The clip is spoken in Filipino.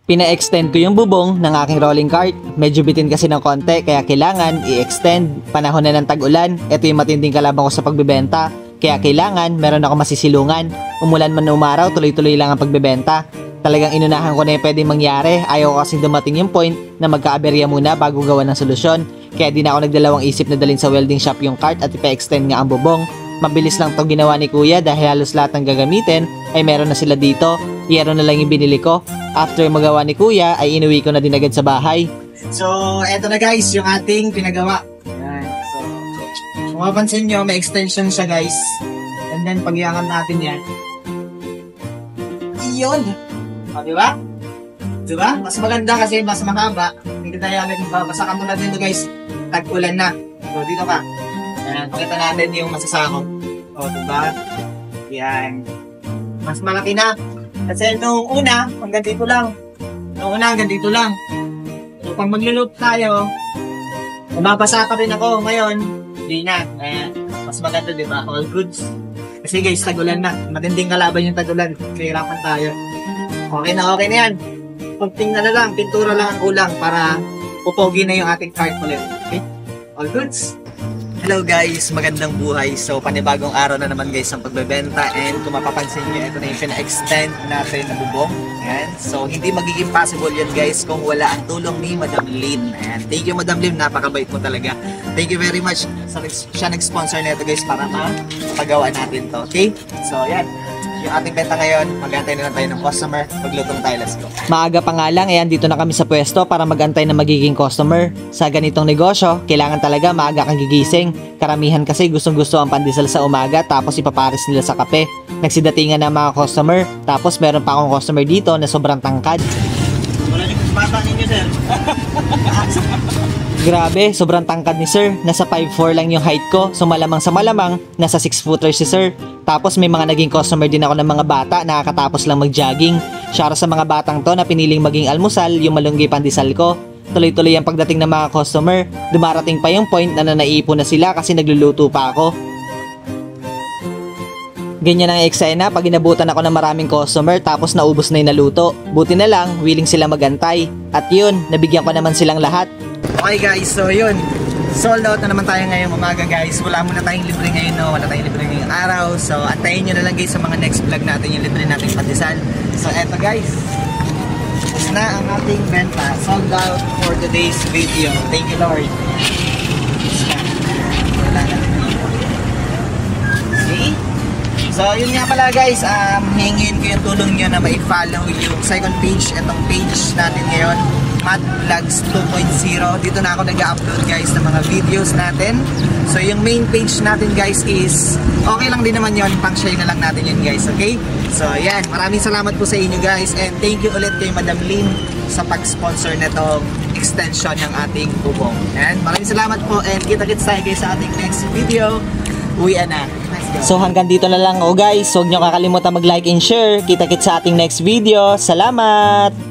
Pina-extend ko yung bubong ng aking rolling cart. Medyo bitin kasi ng konti kaya kailangan i-extend. Panahon na ng tag-ulan. Ito yung matinding kalaban ko sa pagbebenta. Kaya kailangan meron ako masisilungan. Umulan man na umaraw, tuloy-tuloy lang ang pagbebenta. Talagang inunahan ko na yung pwedeng mangyari. Ayaw ko kasing dumating yung point na magka-aberya muna bago gawa ng solusyon. Kaya di na ako nagdalawang isip na dalhin sa welding shop yung cart at ipa-extend nga ang bubong. Mabilis lang itong ginawa ni Kuya dahil halos lahat ng gagamitin ay meron na sila dito. Yero na lang yung binili ko. After magawa ni Kuya ay inuwi ko na din agad sa bahay. So, eto na guys, yung ating pinagawa. Ayan. So, kung mapansin nyo, may extension siya guys. And then, pag-iangat natin yan. Iyon! O, diba? Diba? Mas maganda kasi mas mahaba. Hindi tayo nagbabasa. Katulad nito guys, tag-ulan na. So, dito ka. Ayan, pakita natin yung masasakop. O, diba? Yan. Mas malaki na. Kasi nung una, hanggang dito lang. Nung una, hanggang dito lang. So, pag maglulup tayo, mababasa pa rin ako. Ngayon, hindi na. Ayan. Mas maganda, diba? All goods. Kasi guys, tagulan na. Matinding kalaban yung tagulan. Kahirapan tayo. Okay na yan. Pagtingnan na lang, pintura lang ang kulang para pupogi na yung ating cart ulit. Okay? All goods. Hello guys, magandang buhay. So panibagong araw na naman guys ang pagbebenta, and kung mapapansin nyo, ito na yung pina-extend natin na bubong. Ayan. So hindi magiging possible yan guys kung wala ang tulong ni Madam Lynn. Ayan. Thank you Madam Lynn, napakabait mo talaga. Thank you very much sa siya nag-sponsor nito guys para mapagawa natin to. Okay? So ayan, yung ating benta ngayon, mag-antay na lang tayo ng customer. Magluto na tayo, let's go. Maaga pa nga lang, ayan, dito na kami sa pwesto para mag-antay na magiging customer. Sa ganitong negosyo, kailangan talaga maaga kang gigising. Karamihan kasi gustong-gusto ang pandesal sa umaga tapos ipapares nila sa kape. Nagsidatingan na mga customer, tapos meron pa akong customer dito na sobrang tangkad. Wala niyo bata ninyo sir. Grabe, sobrang tangkad ni sir. Nasa 5'4 lang yung height ko. So malamang sa malamang, nasa 6'footer si sir. Tapos may mga naging customer din ako ng mga bata na nakakatapos lang mag-jogging. Shout sa mga batang to na piniling maging almusal yung malunggay pandesal ko. Tuloy-tuloy ang pagdating ng mga customer. Dumarating pa yung point na naiipon na sila kasi nagluluto pa ako. Ganyan ang eksena pag inabutan ako ng maraming customer tapos naubos na yung naluto. Buti na lang, willing sila magantay. At yun, nabigyan ko naman silang lahat. Okay guys, so yun. Sold out na naman tayo ngayong umaga guys. Wala muna tayong libre ngayon, no? Wala tayong libre ngayong araw. So antayin nyo na lang guys sa mga next vlog natin yung libre nating pandesal. So eto guys, tapos na ang ating benta. Sold out for today's video. Thank you Lord. Wala na rin. See? So yun nga pala guys, hingin ko yung tulong nyo na ma-follow yung second page, itong page natin ngayon, Matt Vlogs 2.0. Dito na ako nag-upload guys ng mga videos natin. So yung main page natin guys is, okay lang din naman yun, pang share na lang natin yun guys, okay? So yan, maraming salamat po sa inyo guys, and thank you ulit kay Madam Lynn sa pag-sponsor na itong extension ng ating bubong. And maraming salamat po, and kita-kits tayo guys sa ating next video. Uwi na. So hanggang dito na lang guys. Huwag nyo kakalimutan mag-like and share. Kita-kits sa ating next video. Salamat!